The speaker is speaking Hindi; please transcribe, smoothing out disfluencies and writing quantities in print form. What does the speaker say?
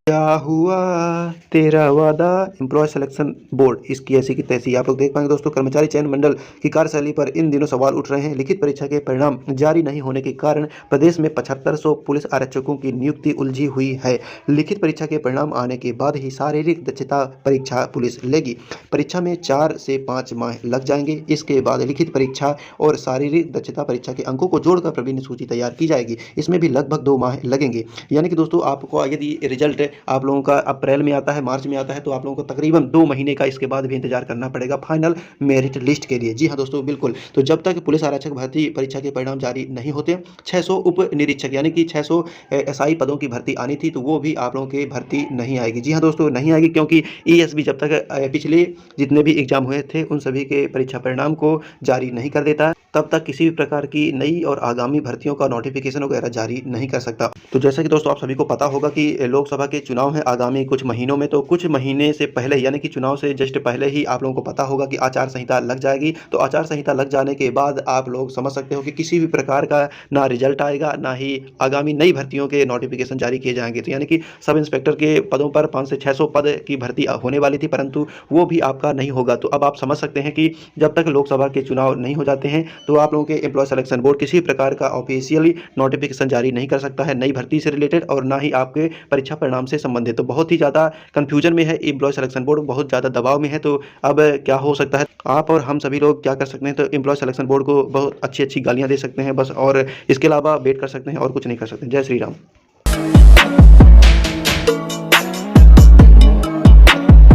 क्या हुआ तेरा वादा एम्प्लॉय सिलेक्शन बोर्ड इसकी ऐसी की तैसी। आप लोग देख पाएंगे दोस्तों, कर्मचारी चयन मंडल की कार्यशैली पर इन दिनों सवाल उठ रहे हैं। लिखित परीक्षा के परिणाम जारी नहीं होने के कारण प्रदेश में 7500 पुलिस आरक्षकों की नियुक्ति उलझी हुई है। लिखित परीक्षा के परिणाम आने के बाद ही शारीरिक दक्षता परीक्षा पुलिस लेगी। परीक्षा में 4 से 5 माह लग जाएंगे। इसके बाद लिखित परीक्षा और शारीरिक दक्षता परीक्षा के अंकों को जोड़कर प्रवीण सूची तैयार की जाएगी। इसमें भी लगभग 2 माह लगेंगे। यानी कि दोस्तों, आपको यदि रिजल्ट आप लोगों का अप्रैल में आता है, मार्च में आता है, तो आप लोगों को तकरीबन 2 महीने का इसके बाद भी इंतजार करना पड़ेगा फाइनल मेरिट लिस्ट के लिए। जी हाँ दोस्तों, बिल्कुल। तो जब तक पुलिस आरक्षक भर्ती परीक्षा के परिणाम जारी नहीं होते, 600 उप निरीक्षक यानी कि 600 एसआई पदों की भर्ती आनी थी, तो वो भी आप लोगों की भर्ती नहीं आएगी। जी हाँ दोस्तों, नहीं आएगी, क्योंकि ईएसबी जब तक पिछले जितने भी एग्जाम हुए थे उन सभी के परीक्षा परिणाम को जारी नहीं कर देता, तब तक किसी भी प्रकार की नई और आगामी भर्तियों का नोटिफिकेशन वगैरह जारी नहीं कर सकता। तो जैसा कि दोस्तों आप सभी को पता होगा कि लोकसभा के चुनाव हैं आगामी कुछ महीनों में, तो कुछ महीने से पहले यानी कि चुनाव से जस्ट पहले ही आप लोगों को पता होगा कि आचार संहिता लग जाएगी। तो आचार संहिता लग जाने के बाद आप लोग समझ सकते हो कि किसी भी प्रकार का ना रिजल्ट आएगा, ना ही आगामी नई भर्तियों के नोटिफिकेशन जारी किए जाएंगे। तो यानी कि सब इंस्पेक्टर के पदों पर 500 से 600 पद की भर्ती होने वाली थी, परंतु वो भी आपका नहीं होगा। तो अब आप समझ सकते हैं कि जब तक लोकसभा के चुनाव नहीं हो जाते हैं, तो आप लोगों के एम्प्लॉय सिलेक्शन बोर्ड किसी प्रकार का ऑफिशियली नोटिफिकेशन जारी नहीं कर सकता है नई भर्ती से रिलेटेड, और ना ही आपके परीक्षा परिणाम से संबंधित। तो बहुत ही ज़्यादा कंफ्यूजन में है एम्प्लॉय सिलेक्शन बोर्ड, बहुत ज़्यादा दबाव में है। तो अब क्या हो सकता है, आप और हम सभी लोग क्या कर सकते हैं, तो एम्प्लॉय सिलेक्शन बोर्ड को बहुत अच्छी अच्छी गालियाँ दे सकते हैं बस, और इसके अलावा वेट कर सकते हैं और कुछ नहीं कर सकते। जय श्री राम।